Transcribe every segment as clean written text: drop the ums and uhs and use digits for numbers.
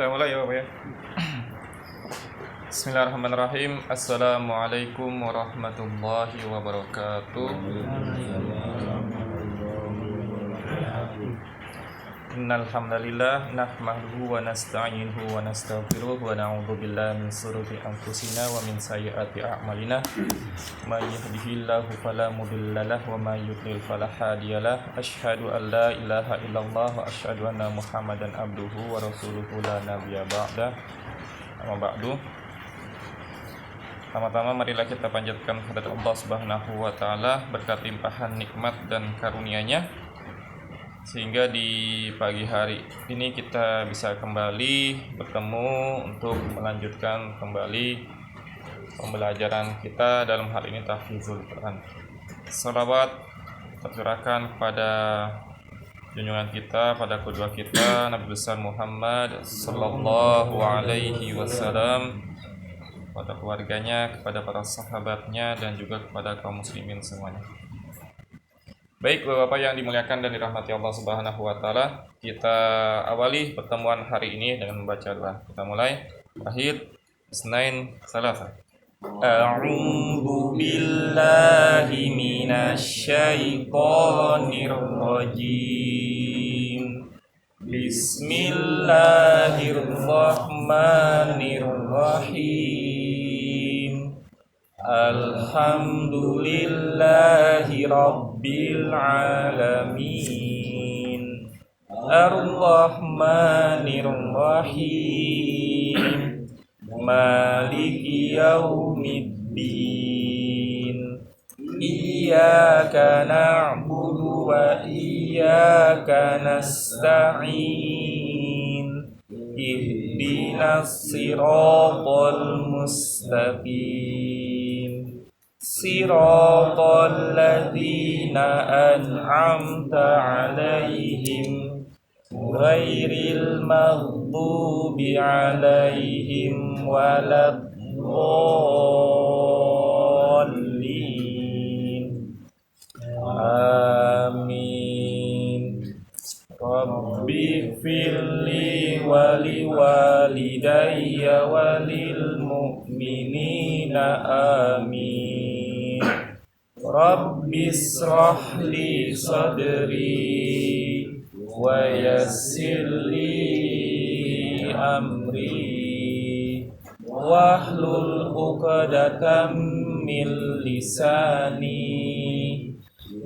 Kita mulai ya Bapak ya. Bismillahirrahmanirrahim. Assalamualaikum warahmatullahi wabarakatuh. Innal hamdalillah nahmaduhu wa nasta'inuhu wa nastaghfiruh wa na'udzu billahi min shururi anfusina wa min sayyiati a'malina. May yahdihillahu fala mudilla lahu wa may yudlil fala hadiyalah. Asyhadu an la ilaha illallah wa asyhadu anna Muhammadan abduhu wa rasuluhu la nabiyya ba'da. Amma ba'du. Pertama-tama marilah kita panjatkan kehadirat Allah Subhanahu wa taala berkat limpahan nikmat dan karunia-Nya sehingga di pagi hari ini kita bisa kembali bertemu untuk melanjutkan kembali pembelajaran kita dalam hal ini tahfizul Quran. Salawat tercurahkan kepada junjungan kita, pada kedua kita Nabi besar Muhammad sallallahu alaihi wasallam, kepada keluarganya, kepada para sahabatnya, dan juga kepada kaum muslimin semuanya. Baik Bapak yang dimuliakan dan dirahmati Allah Subhanahu wa taala, kita awali pertemuan hari ini dengan membaca doa. Kita mulai. Akhir Isnain Salasa. A'udzu billahi minasyaitonir rajim. Bismillahirrahmanirrahim. Alhamdulillahi rabbil alamin. Ar-Rahmanir Rahim. Maliki yaumiddin. Iyyaka na'budu wa iyyaka nasta'in. Ihdinas siratal mustaqim. Siratal ladzina an'amta 'alaihim ghairil maghdubi 'alaihim waladdallin. Amin. Rabbi firli wali walidayya walil mu'minina amin. Rabbi israh li sadri wa yassir li amri wahlul 'uqdatam min lisani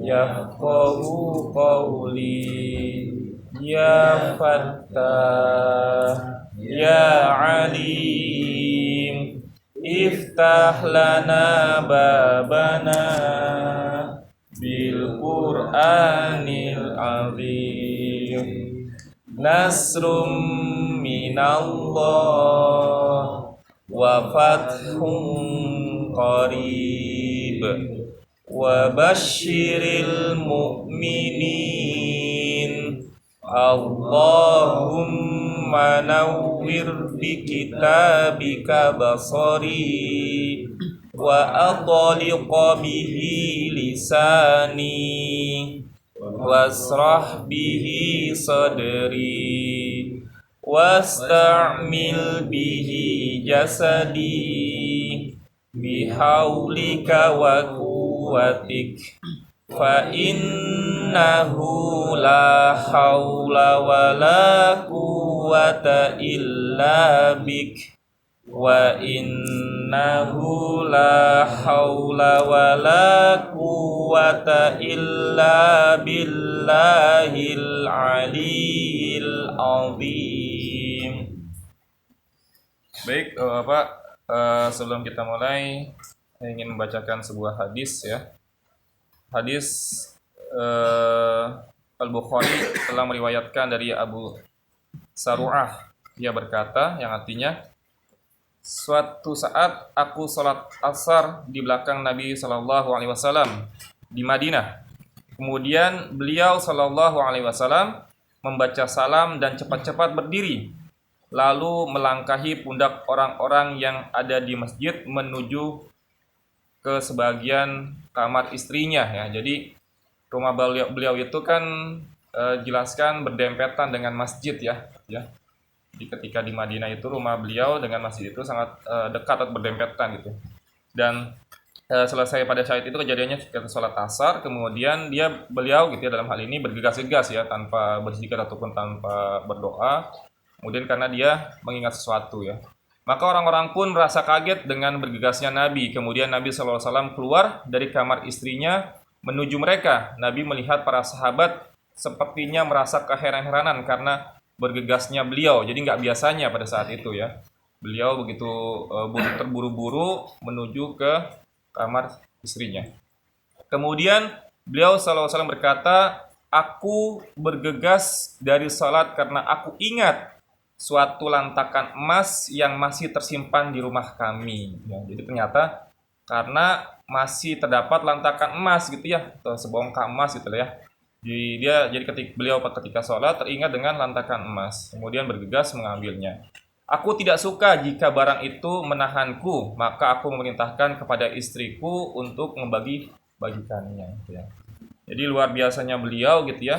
yafqahu qawli. Ya Fattah, Ya Alim, iftah lana babana bil Qur'anil azim. Nasrum minallah wa fathun qarib wa basyiril mu'minin. Allahumma nawwir bi kitabika basari wa adliq bihi lisani wasrah bihi sadri wasta'mil bihi jasadi bihaulika wa quwwatik fa innahu la haula wa la quwwata illa bik wa innahu la haula wa la quwwata illa billahil aliyil azim. Baik Bapak, sebelum kita mulai saya ingin membacakan sebuah hadis ya. Hadis Al-Bukhari telah meriwayatkan dari Abu Saru'ah. Dia berkata yang artinya, suatu saat aku sholat asar di belakang Nabi SAW di Madinah. Kemudian beliau SAW membaca salam dan cepat-cepat berdiri, lalu melangkahi pundak orang-orang yang ada di masjid menuju ke sebagian kamar istrinya ya. Jadi rumah beliau itu kan jelaskan berdempetan dengan masjid ya. Jadi ketika di Madinah itu rumah beliau dengan masjid itu sangat dekat atau berdempetan gitu. Dan selesai pada saat itu kejadiannya ketika sholat asar, kemudian beliau gitu ya dalam hal ini bergegas-gegas ya tanpa berzikir ataupun tanpa berdoa. Kemudian karena dia mengingat sesuatu ya. Maka orang-orang pun merasa kaget dengan bergegasnya Nabi. Kemudian Nabi SAW keluar dari kamar istrinya menuju mereka. Nabi melihat para sahabat sepertinya merasa keheran-heranan karena bergegasnya beliau. Jadi nggak biasanya pada saat itu ya. Beliau begitu terburu-buru menuju ke kamar istrinya. Kemudian beliau SAW berkata, "Aku bergegas dari salat karena aku ingat suatu lantakan emas yang masih tersimpan di rumah kami." Ya, jadi ternyata karena masih terdapat lantakan emas gitu ya, atau sebongkah emas gitu ya. Jadi ketika sholat teringat dengan lantakan emas, kemudian bergegas mengambilnya. "Aku tidak suka jika barang itu menahanku, maka aku memerintahkan kepada istriku untuk membagi-bagikannya." Gitu ya. Jadi luar biasanya beliau gitu ya.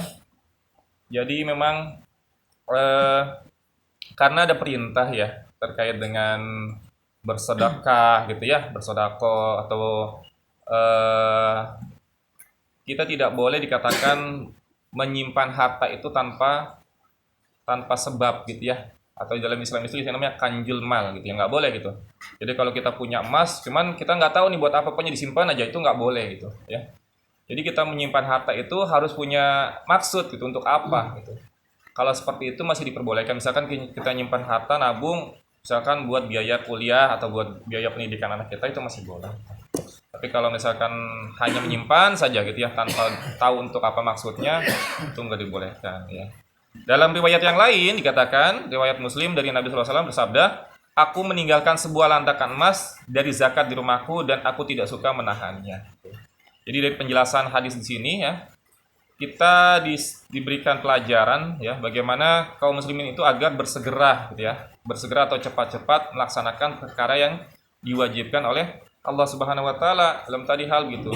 Jadi memang karena ada perintah ya terkait dengan bersedekah gitu ya, bersedekah atau kita tidak boleh dikatakan menyimpan harta itu tanpa sebab gitu ya. Atau dalam Islam itu yang namanya kanjul mal gitu ya, nggak boleh gitu. Jadi kalau kita punya emas, cuman kita nggak tahu nih buat apa, pokoknya disimpan aja, itu nggak boleh gitu ya. Jadi kita menyimpan harta itu harus punya maksud gitu, untuk apa gitu. Kalau seperti itu masih diperbolehkan. Misalkan kita nyimpan harta nabung, misalkan buat biaya kuliah atau buat biaya pendidikan anak kita, itu masih boleh. Tapi kalau misalkan hanya menyimpan saja gitu ya tanpa tahu untuk apa maksudnya, itu nggak dibolehkan ya. Dalam riwayat yang lain dikatakan, riwayat Muslim dari Nabi SAW bersabda, "Aku meninggalkan sebuah lantakan emas dari zakat di rumahku dan aku tidak suka menahannya." Jadi dari penjelasan hadis di sini ya, kita diberikan pelajaran ya bagaimana kaum muslimin itu agar bersegera gitu ya, bersegera atau cepat-cepat melaksanakan perkara yang diwajibkan oleh Allah Subhanahu wa taala dalam tadi hal gitu,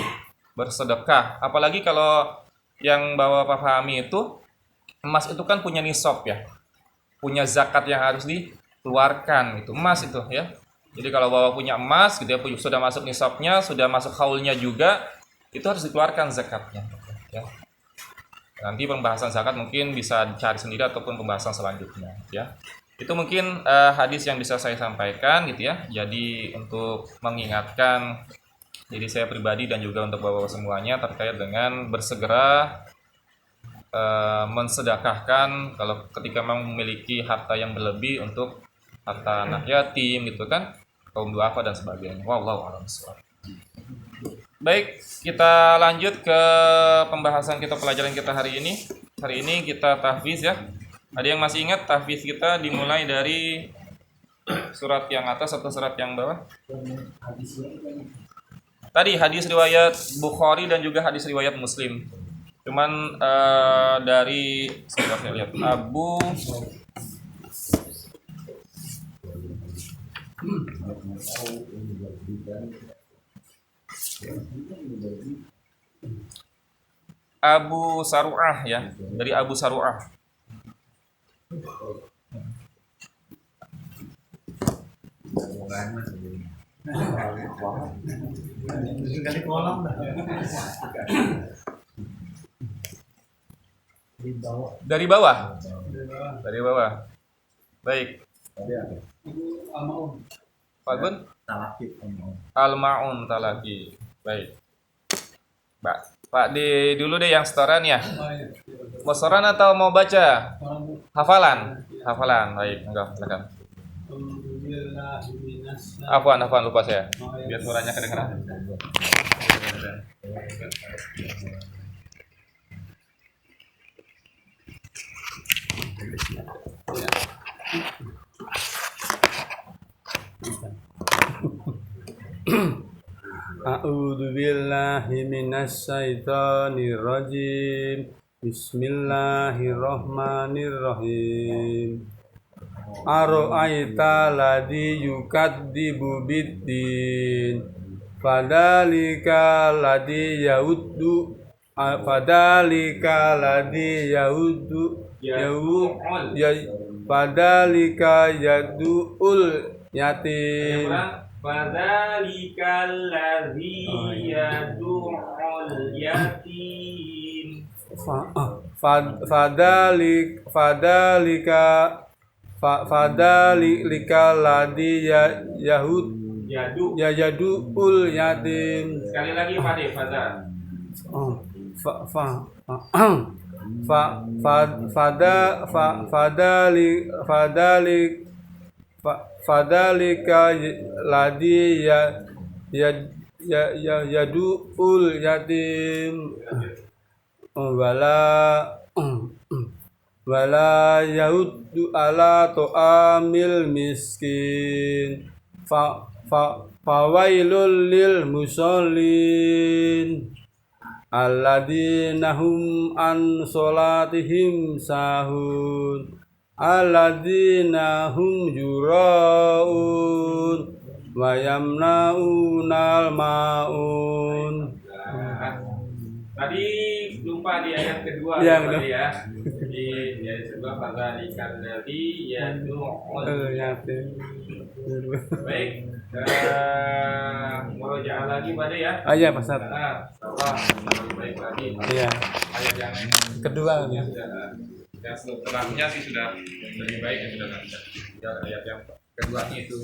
bersedekah. Apalagi kalau yang Bapak pahami itu emas itu kan punya nisab ya, punya zakat yang harus dikeluarkan itu emas itu ya. Jadi kalau Bapak punya emas gitu ya, sudah masuk nisabnya, sudah masuk haulnya juga, itu harus dikeluarkan zakatnya ya. Nanti pembahasan zakat mungkin bisa dicari sendiri ataupun pembahasan selanjutnya ya. Itu mungkin hadis yang bisa saya sampaikan gitu ya. Jadi untuk mengingatkan diri saya pribadi dan juga untuk bapak semuanya terkait dengan bersegera mensedekahkan kalau ketika memang memiliki harta yang berlebih untuk harta anak yatim gitu kan, kaum duafa dan sebagainya. Wallahu a'lam bishawab. Baik, kita lanjut ke pembahasan kita, pelajaran kita hari ini. Hari ini kita tahfiz ya. Ada yang masih ingat tahfiz kita dimulai dari surat yang atas atau surat yang bawah? Tadi hadis riwayat Bukhari dan juga hadis riwayat Muslim. Cuman dari saya lihat Abu Saru'ah ya, dari Abu Saru'ah. Dari bawah. Dari bawah. Baik. Pak Gun? Al-Ma'un Talaki. Baik. Pak di dulu deh yang setoran ya. Mau setoran atau mau baca? Hafalan. Hafalan. Baik, enggak, silakan. Afwan lupa saya. Biar suaranya kedengaran. A'udzu billahi minasy syaithanir rajim. Bismillahirrahmanirrahim. Ara'aita ladzi yukadzibu biddin. Fadalika ladzi yaudu Fadalika yadu'ul yatim. Fadzalikal ladzi yad'ul yatim. Fadalika ladzi yahud yadu'ul yatim. Sekali lagi Pak Fadza. Fadalika ladzi yadu'ul yatim wala yahuddu ala ta'amil miskin fawailul lil musallin alladzina hum an sholatihim sahun alladzina hum yuraun wa yamnaunal maun. Tadi lupa di ayat kedua ya, ya. Di ayat kedua fadzalikal ladzi yad'ul yatim. Baik, murojaah lagi pada ya. Ya Pak Ustaz. Allah lebih baik lagi. Iya. Ayat yang Kedua ya. Yang setelahnya sih sudah lebih baik yang sudah lancar. Ya, ayat yang keduanya itu.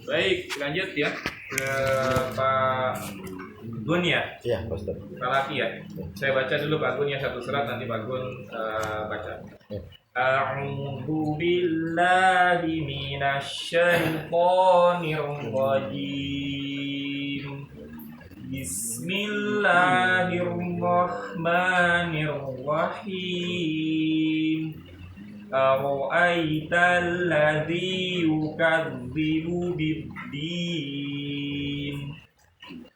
Baik, lanjut ya ke Pak Gun ya. Iya, Pak Ustaz. Pak Laki ya. Saya baca dulu Pak Gun ya satu surat, nanti Pak Gun baca. A'udzu billahi minasy syaithanir rajim. Bismillahirrahmanirrahim. Ara'aital ladzi yukadzibu bid-din.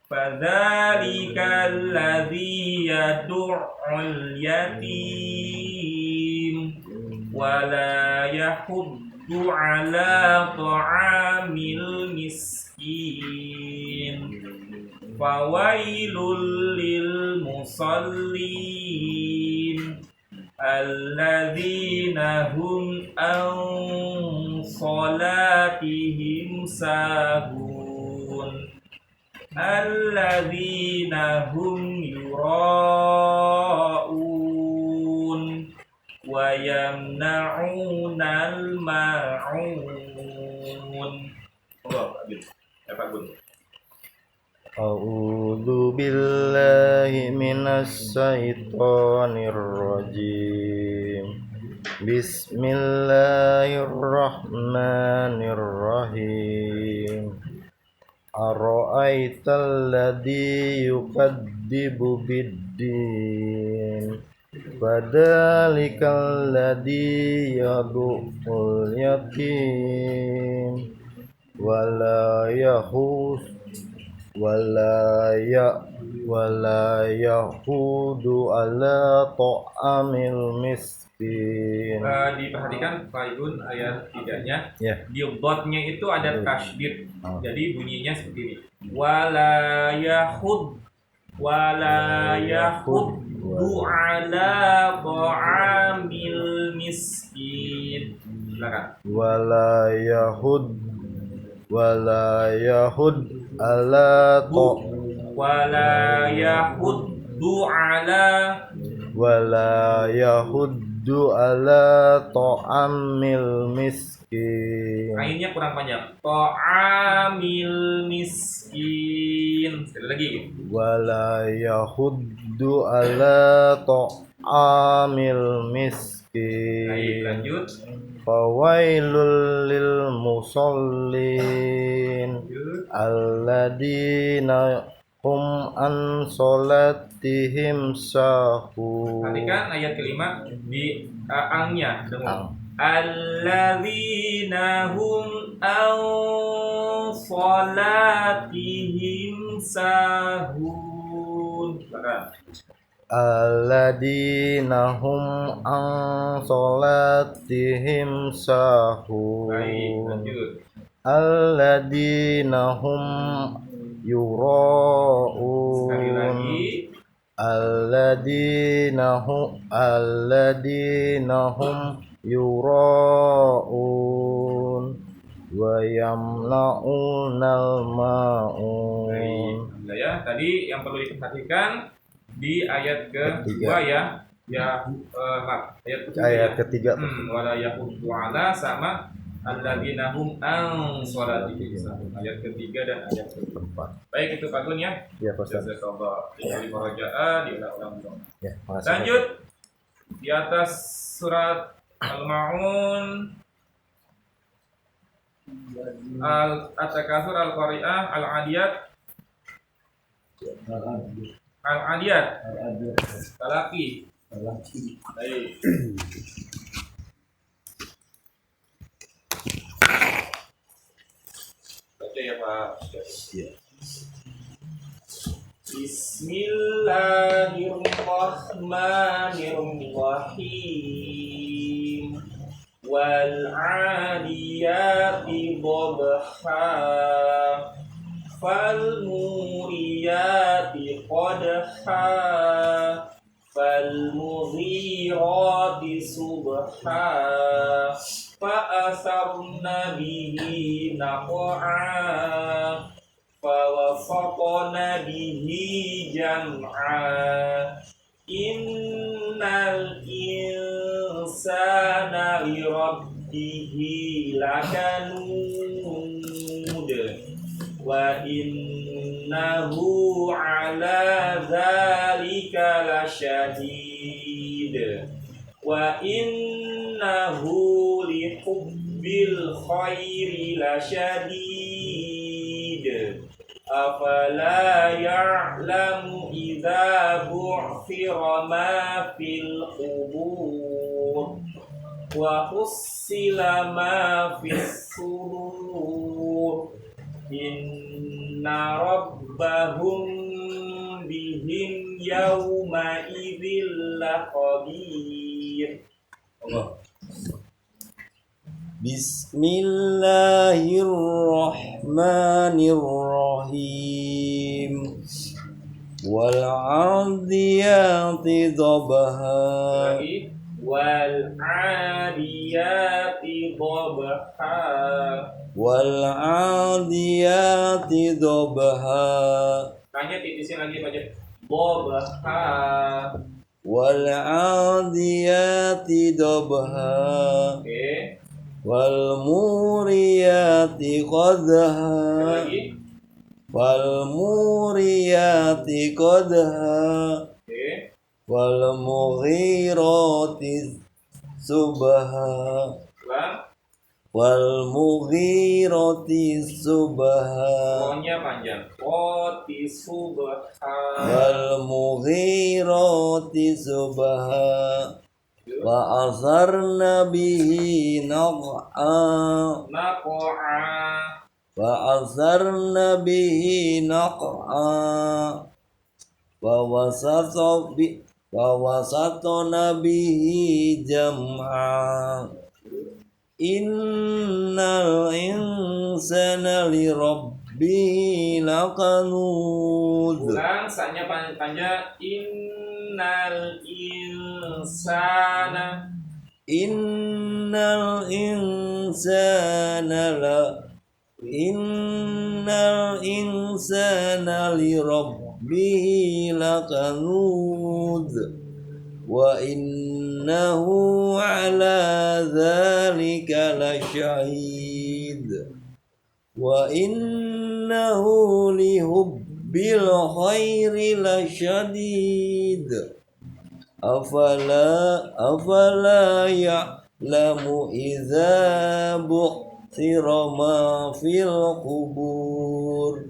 Fadzalikal ladzi yad'ul yatim wa la yahuddu ala ta'amil miskin. Fawailul lil musallin alladzina hum an sholatihim sahun alladzina hum yura'un wa yamna'unal ma'un. Pak Gun. A'udzu billahi minasy syaithanir rajim. Bismillahirrahmanirrahim. Ara'aital ladzi yukadzibu bid-din. Fadzalikal ladzi yad'ul yatim wala yahudu ala ta'amil miskin. Diperhatikan Pak Igun ayat 3-nya. Ya. Di dotnya itu ada tasydid. Jadi bunyinya seperti ini. Wala yahuddu ala ta'amil miskin. Silakan. Wala yahud ala ta'amil miskin. Ainnya kurang panjang. Ta'amil miskin. Sekali lagi. Wala yahuddu ala ta'amil miskin. Baik, lanjut. Fawailul lil musallin alladzina hum an sholatihim sahun. Perhatikan ayat kelima di angnya dengar. Alladzina hum an sholatihim sahun. Alladzina hum an sholatihim sahun. Baik, lanjut. Alladzina hum yura'un. Sekali lagi. Alladzina hum yura'un wa yamna'unal ma'un. Baik, ya. Tadi yang perlu diperhatikan di ayat kedua ya. Maaf, ayat ketiga. Wala yahuddu ala sama alladzina hum an sholatihim sahun. Ayat ketiga dan ayat keempat. Baik, itu Pak Gun ya. Ya, Pak Ustaz. Jazakallah. Ini murajaah diulang-ulang. Ya, makasih. Lanjut di atas surat Al-Maun, At-Takatsur, Al-Qari'ah, Al-Adiyat, Talaki. Baik. Baca ya Pak. Ya. Bismillahirrahmanirrahim. Wal 'adiyati dhabha. Fal muriyati qadha. Fal mughirati subha. Fa asarna bihi naq'a. Fa wasaqna bihi jam'a. Innal insana li rabbihi lakanud. Wa innahu ala dzalika lasyadid. Wa innahu li hubbil khairi lasyadid. Afala ya'lamu idza bu'thira ma fil qubur wa hussila ma fis sudur. Inna rabbahum bihim yawma idzil lakhabir. Allah. Bismillahirrahmanirrahim. Wal 'adiyati dhabha. Wal 'adiyati dhabha. Wal 'adiyati dhabha. Tanya titisin lagi Pak. Dhabha. Wal 'adiyati dhabha. Oke. Wal muriyati qadha. Lagi. Wal muriyati qadha. Oke. Wal mughirati subha. Ulang. Wal mughirati subha. Pokoknya panjang. Qoti subha. Wal mughirati subha. Wa asarna bihi naq'a. Naq'a. Wa asarna bihi naq'a. Wa wasatna bihi jam'a. Innal insana li rabbihi lakanud. Ulang, sanya panjang. Innal insana. Innal insana li rabbihi lakanud. Wa innahu ala dzalika lasyahid. Wa innahu li hubbil khairi lasyadid. Afala ya'lamu idza bu'thira ma fil qubur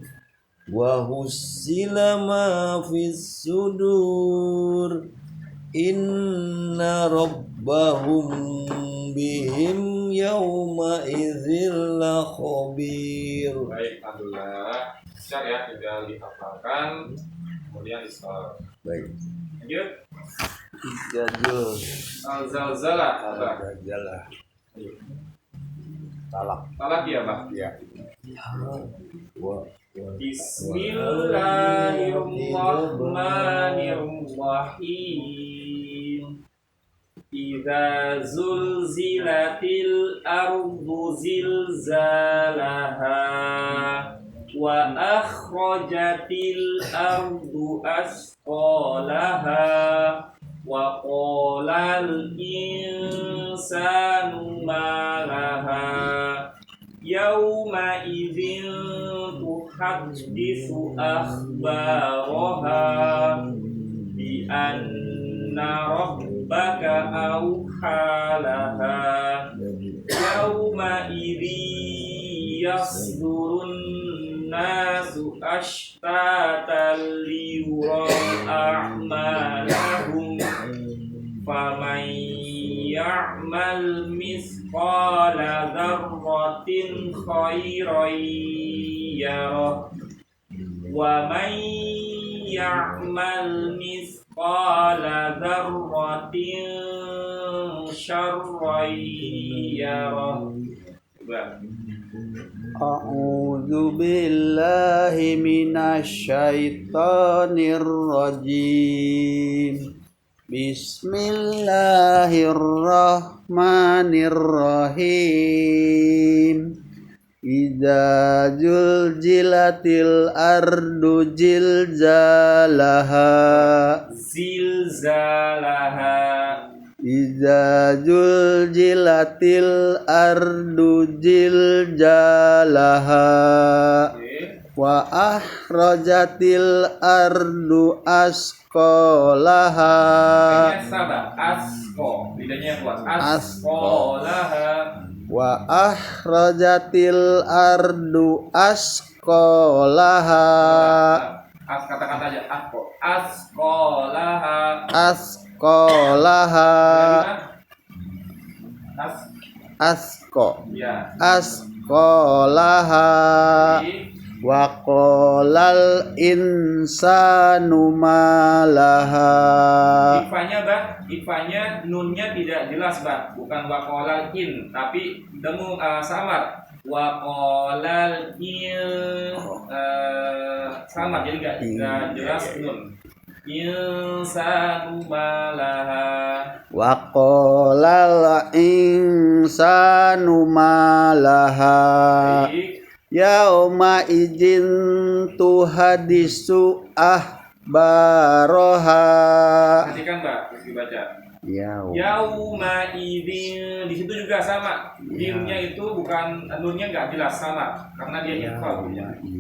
wa hussila ma fis sudur. Inna rabbahum bihim yawma idzil lakhabir. Baik, alhamdulillah. Besar ya, tinggal dihafalkan, kemudian di-store. Baik. Lanjut. Jadul. Al-Zalzalah. Jalah. Talak ya, Pak? Ya. Bismillahirrahmanirrahim. Idza zulzilatil ardu zilzalaha wa akhrajatil ardu asqalaha wa qalal insanu ma laha yauma idzin tuhaddisu akhbaraha bi anna rabbaka awhalaha yauma idzi yasdurun nasu ashtatan liyuraw a'malahum faman ya'mal mithqala dzarratin khairan yarah wa man ya'mal mithqala dzarratin syarran yarah. A'udzu billahi minasyaitonir rajim. Bismillahirrahmanirrahim. Idza zulzilatil ardu zilzalaha. Idza zulzilatil ardu zilzalaha wa akhrajatil ardu asqalaha. Lidahnya kuat. Asqalaha. Wa akhrajatil ardu asqalaha. Kata-kata aja. Asqalaha. Asqalaha. Ya. Asqalaha. Wa qalal insanu malaha. Ifanya nunnya tidak jelas, Bang. Bukan wa qalal in, tapi demu samar. Wa qalal in samar, jadi enggak jelas nun. Insanu malaha. Wa qalal insanu malaha. Yauma idzin tuhadisu ahbaraha. Perhatikan, Mbak, terus dibaca. Yauma idzin, di situ juga sama. Dirnya itu bukan nunnya enggak jelas, sama karena dia ikhfa.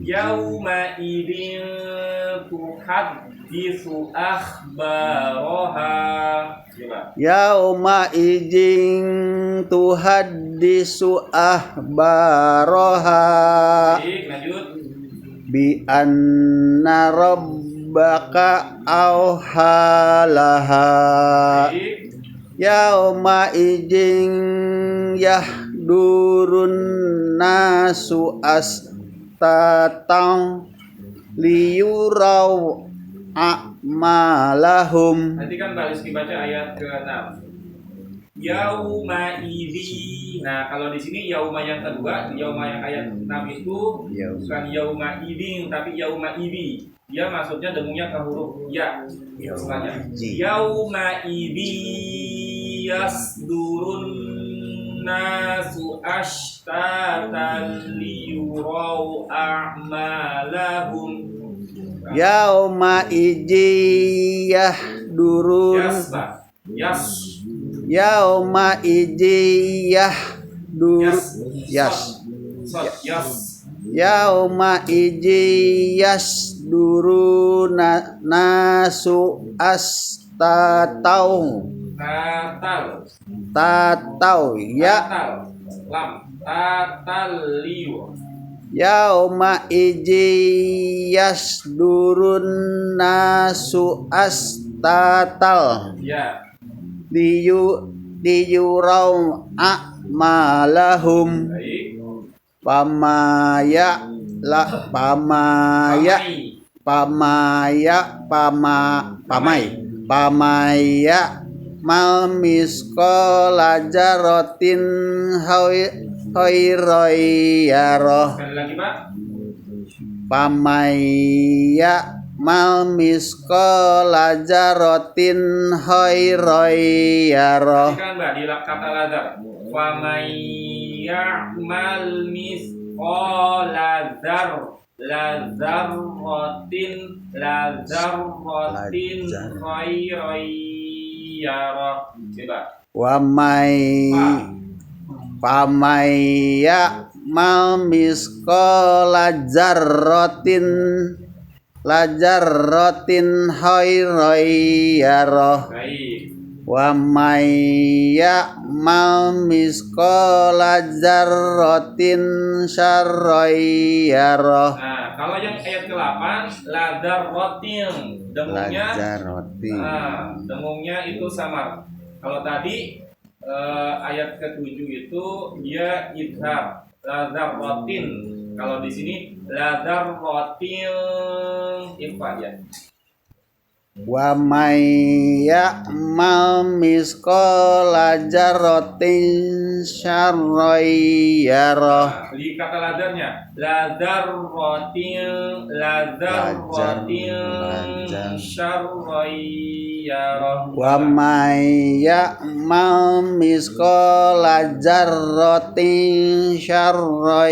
Yauma idzin tuhadisu akhbaraha. Coba. Yauma idzin tuhaddisu ahbaraha. Baik, lanjut. Bi anna rabbaka awhalaha. Baik. Yauma idzin yahdurun nasu astatan liyuraw a'malahum. Nanti kan Mbak Rizky baca ayat ke-6. Yauma idzi. Nah, kalau di sini yauma yang kedua, yauma yang ayat 6 itu bukan yauma idzi tapi yauma idzi. Dia maksudnya dengunya ke huruf ya. Setelahnya. Yauma idzi yasdurun nasu ashtatan liyuraw a'malahum. Yauma idzi yahdurun. Yauma idzi Yauma idzi yasduruna nasu astatau. Tatau ya. Lam. Tataliu. Yauma idzi yasdurun nasu astatal. Ya. Liyurau a'malahum. Baik. Pamaya mal miskola jarotin hoiroyaro. Sekali lagi, Pak. Pamaya mal misqala dzarratin khairan yarah. Perhatikan Mbak di kata lazar. Faman ya'mal misqala lazarratin khairan yarah. Coba. Wa may ya'mal misqala dzarratin khairan yarah. Baik. Wa may ya'mal misqala dzarratin syarran yarah. Nah, kalau yang ayat ke-8 ladzarratin dengungnya dengungnya itu samar. Kalau tadi ayat ke-7 itu dia idhar ladzarratin. Kalau di sini ladzarratin ikhfa ya. Wa may ya'mal misqala dzarratin syarran yarah. Di kata ladzarnya ladzarratin syarran yarah. Wa may ya'mal misqala dzarratin syarran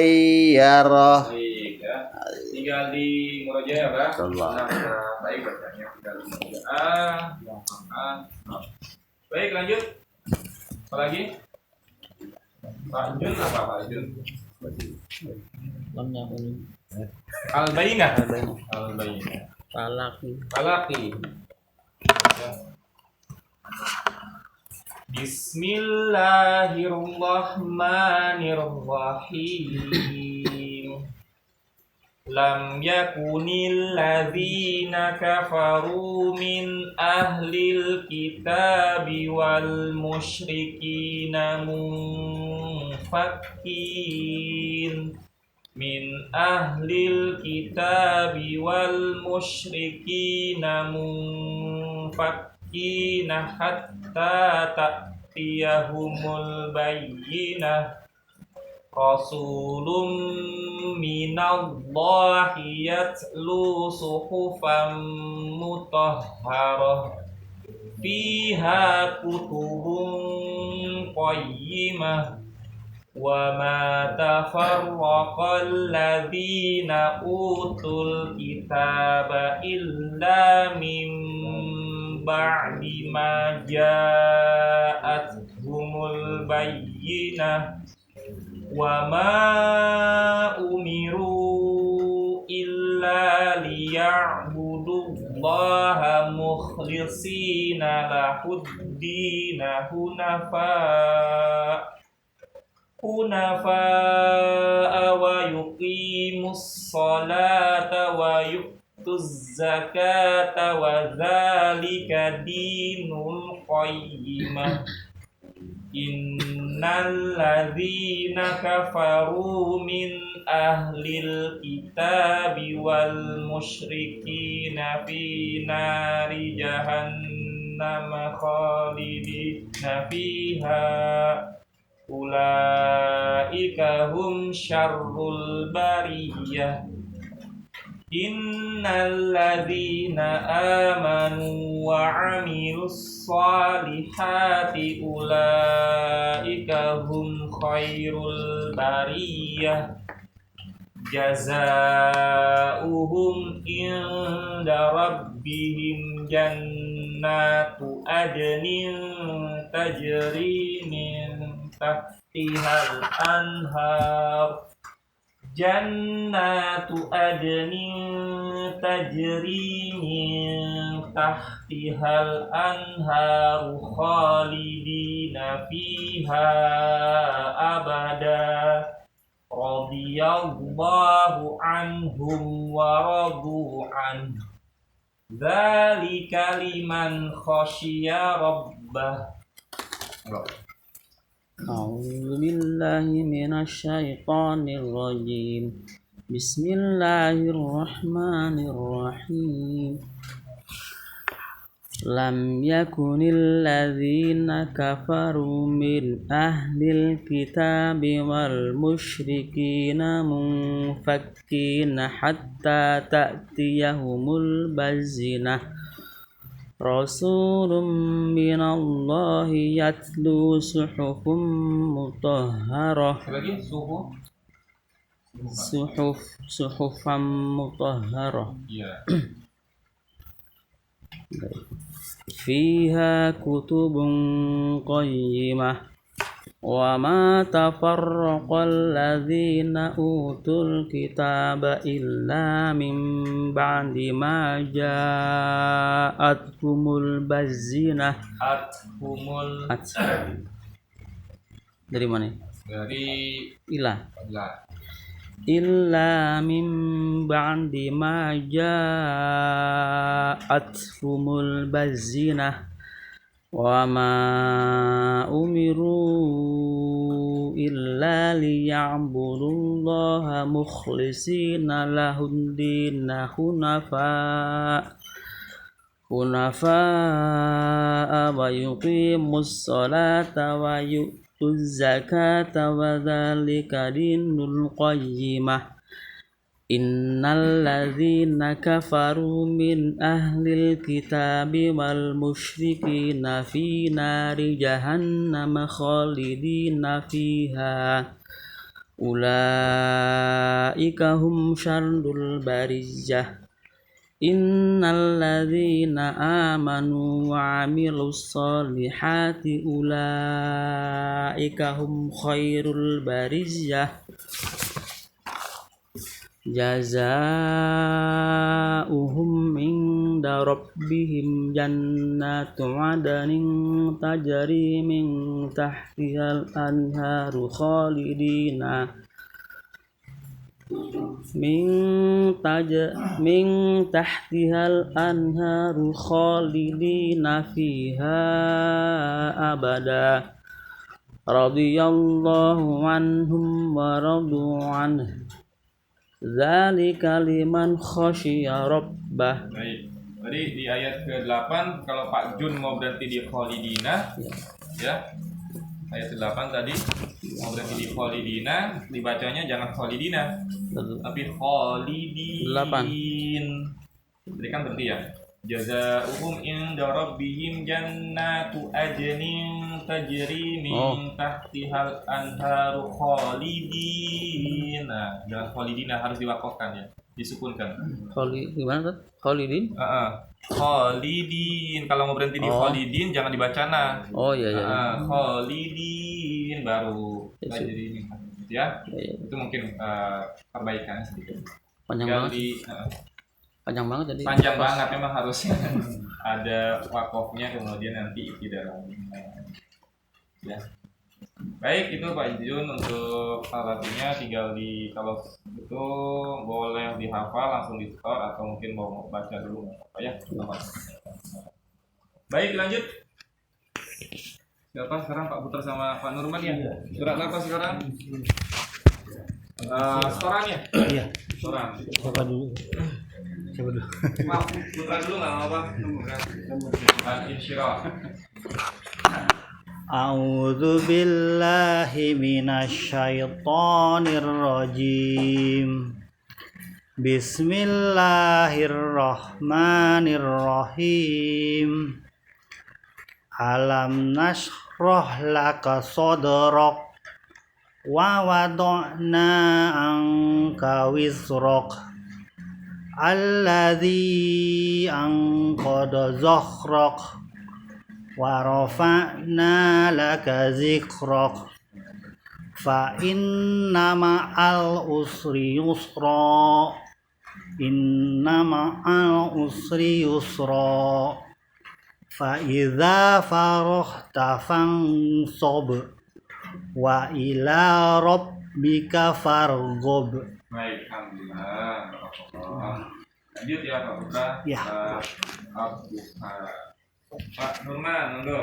yarah. Baik ya. Tinggal di murojaah ya, Pak. Nah, baik bacanya tinggal di murojaah. Baik, lanjut. Apa lagi? Pak Jun apa Pak Jun? Al-Bainah. Falaki. Bismillahirrahmanirrahim. Lam yakunil ladzina kafaru min ahlil kitabi wal musyrikina munfakkin min ahlil kitabi wal musyrikina munfakkin hatta ta'tiyahumul bayyinah. Rasulun minallahi yatlu suhufan mutahharah fiha kutubun qayyimah wa ma tafarraqal ladzina utul kitaba illa min ba'di ma ja'atuhumul bayyinah wa ma umiru illa liya'budullaha mukhlishina lahuddina hunafa wa yuqimus salata wa yu'tuz zakata wa dzalika dinul qayyimah. Innal ladzina kafaru min ahlil kitabi wal musyrikina fi nari jahannam khalidina fiha ulaika hum syarrul bariyah. Innal ladzina amanu wa 'amilus solihati ulaika hum khairul bariyah. Jazaohum inda rabbihim jannatu adnin tajri min tahtihal anhar. Jannatu adnin tajri min tahtihal anharu khalidina fiha abada. Radiyallahu anhum wa radu an. Dzalika liman khasyiya rabbah. A'udzu billahi minasy syaithanir rajim. Bismillahirrahmanirrahim. لم يكن الذين كفروا من أهل الكتاب والمشركين منفكين حتى تأتيهم البينة رسول من الله يتلو مطهرة lagi صحفا مطهرة iya فيها كتب قيمة وما تفرق الذين أوتوا الكتاب إلا من بعد ما جاءتهم البينة dari mana? dari إلا من بعد ما جاءتهم البينة وما أمروا إلا ليعبدوا الله مخلصين له الدين حنفاء ويقيموا الصلاة ويؤتوا الزكاة وذلك دين القيمة إن الذين كفروا من أهل الكتاب والمشركين في نار جهنم خالدين فيها أولئك هم شر البرية إن الذين آمنوا وعملوا الصالحات أولئك هم خير البرية جزاؤهم عند ربهم جنات عدن تجري من تحتها الأنهار خالدين فيها أبدا رضي الله عنهم ورضوا عنه Zalika liman khasyiya rabbah. Baik. Tadi di ayat ke-8 kalau Pak Jun mau berhenti di Khalidina ya. Ayat ke-8 tadi mau berhenti di Khalidina, dibacanya jangan Khalidina tapi Khalidin. Tadi kan berhenti ya. Jazaa'uhum inda rabbihim jannatu adnin tajri min tahtihal anharu khalidin. Nah, jangan khalidina harus diwakafkan ya, disukunkan. Gimana tuh? Khalidin? Khalidin. Kalau mau berhenti di khalidin jangan dibaca nah. Oh iya iya. Khalidin baru tajri min ya. Itu mungkin perbaikan sedikit. Panjang banget jadi panjang banget memang harusnya ada wakofnya kemudian nanti tidak ya. Baik, itu Pak Jun untuk alatnya tinggal di kalau itu boleh dihafal langsung di store atau mungkin mau baca dulu apa ya. Baik, lanjut. Siapa sekarang Pak Putra sama Pak Nurman ya? Surat apa sekarang? Storannya? Iya. Storan. Coba dulu. Maaf, Putra dulu nggak apa-apa. Al-Insyirah. A'udzu billahi minasyaitonir rajim. Bismillahirrahmanirrahim. Alam nashrah laka sadrak wa wada'na anka wizrak alladzi anqadha zahrak wa rafa'na laka zikrak fa inna ma'al usri yusra fa idza faraghta fansab wa ila rabbika farghab. Baik, alhamdulillah. Lanjut ya Pak Putra. Ya. Pak Nurman, monggo.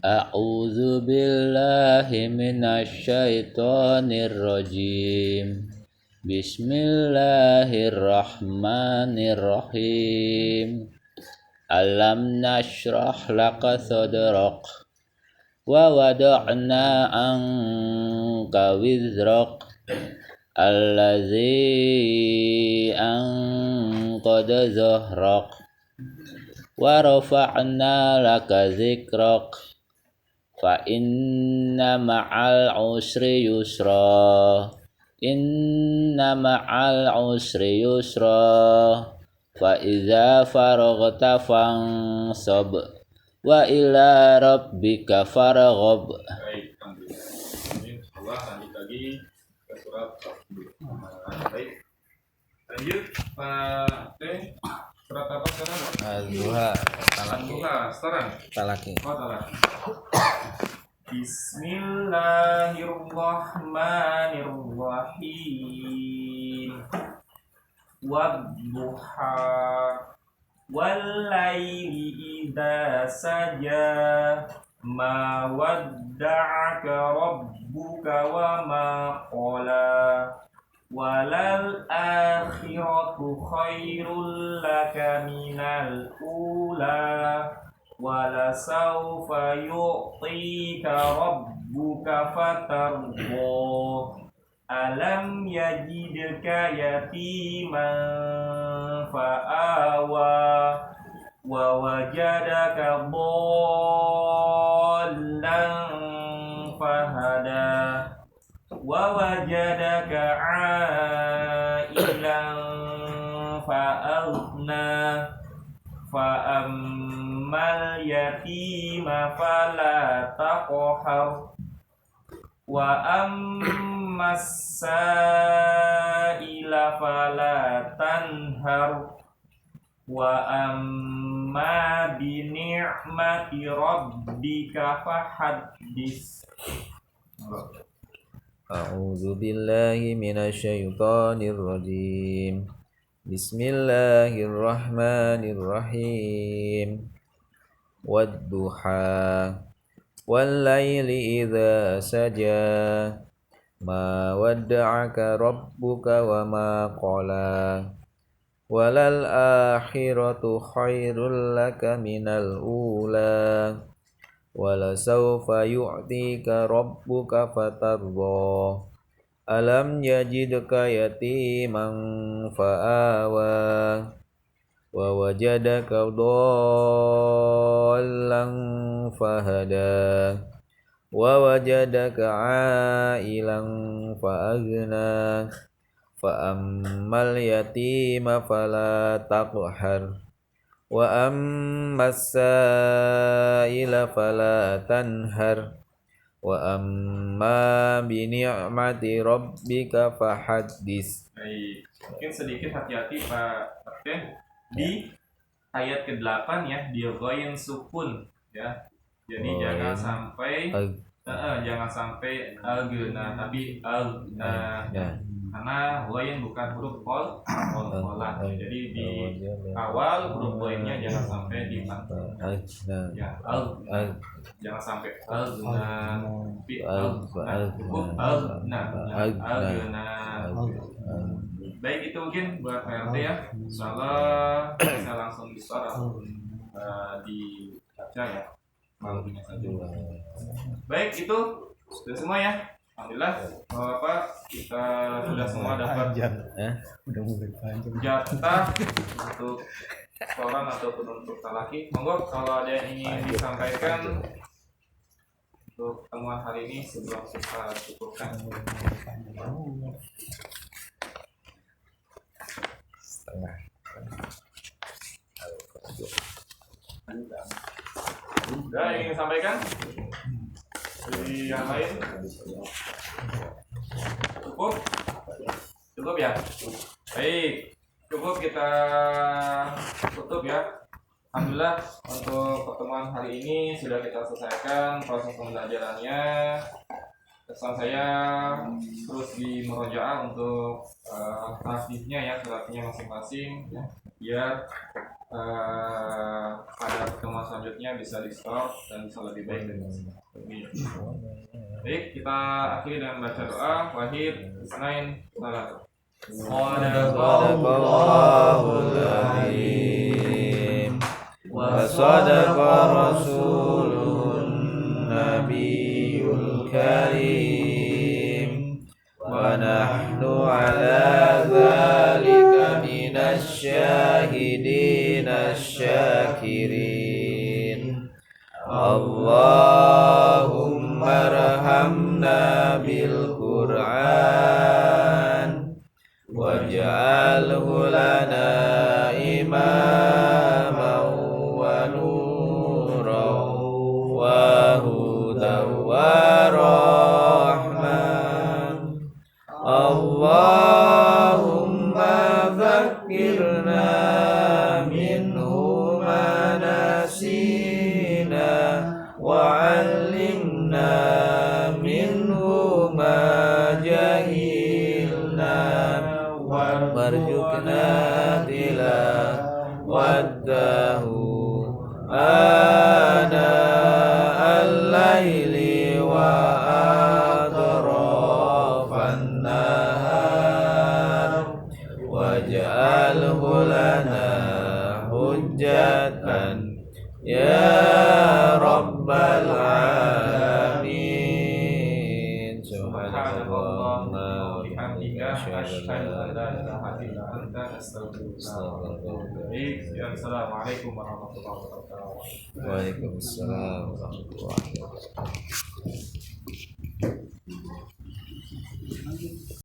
A'udzu billahi minasyaitonir rajim. Bismillahirrahmanirrahim. Alam nashrah laka sadrak wa wada'na anka wizrak allazi anqada zahrak wa rafa'na laka zikrak fa inna ma'al usri yusra inna ma'al usri yusra fa iza faraghta fansab wa ila rabbika farghab. Baik, alhamdulillah. Ini insyaallah lanjut lagi ke surat baik. Lanjut Pak Teh. Surat apa sekarang? Az-Zuha. Al-Duha, sekarang. Talaki. Oh, talaki. Bismillahirrahmanirrahim. Wadduha wal-laili idza saja ma wadda'aka rabbuka wa ma qala walal akhiratu khairul laka minal ula wala sawfa yu'tika rabbuka fatarda alam yajidka yatiman fa'awa wa wajadaka dhallan fahada wa wajadaka 'ailan fa'aghna fa'ammal yatima fala taqhar wa ammas sa'ila fala tanhar wa amma bi ni'mati rabbika fahaddis. A'udzu billahi minasy syaithanir rajim. Bismillahirrahmanirrahim. Wadduha wal laili idza saja ma wadda'aka rabbuka wa ma qala walal akhiratu khairul laka minal ula wala sawfa yu'tika rabbuka fatarda alam yajidka yatiman fa'awa wa wajadaka dhallan fahada wa wajadaka 'ailan fa'aghna fa ammal yatima fala taqhar wa ammas sa'ila fala tanhar wa amma bi ni'mati rabbika fahaddis. Baik, mungkin sedikit hati-hati Pak Teh di ayat ke-8 ya, dia ghain sukun ya. Jadi jangan sampai jangan sampai agna tapi agna karena ghain bukan huruf qol jadi di awal huruf ghainnya jangan sampai dibantu ya jangan sampai agna tapi agna. Baik, itu mungkin buat PRT ya. Insyaallah bisa langsung disuara dibaca ya malam ini saja. Baik, itu sudah semua ya. Alhamdulillah, Bapak kita sudah semua dapat jatah untuk setoran ataupun untuk talaki. Monggo kalau ada yang ingin disampaikan untuk temuan hari ini sebelum kita cukupkan. Udah ingin sampaikan dari yang lain? Cukup ya. Baik, cukup kita tutup ya. Alhamdulillah untuk pertemuan hari ini sudah kita selesaikan proses pembelajarannya. Pesan saya terus di murojaah untuk tasdifnya ya, suratnya masing-masing ya, biar pada pertemuan selanjutnya bisa di stop dan bisa lebih baik dari ini. Baik, kita akhiri dengan baca doa. Wahid, Isnain, Salat. Sadaqallahul azim wa sadaqa rasulun nabiyul karim wa nahnu ala dzalika minasy syahidin asy-syakirin. Allahumma arhamna bil Qur'an waj'alhu lana imaman wa nuran wa hudan wa rahman. Allahumma dzakkirna minhu ma nasina wa 'allimna minhu ma jahilna warzuqna tilawatahu ana al-laili wa atrafan nahar waj'alhu lana hujjatan ya rabbal alamin. Subhanallah wa bihamdika asyhadu an la ilaha illa anta astaghfiruka wa atubu ilaik. Assalamualaikum warahmatullahi wabarakatuh. Waalaikumsalam warahmatullahi wabarakatuh.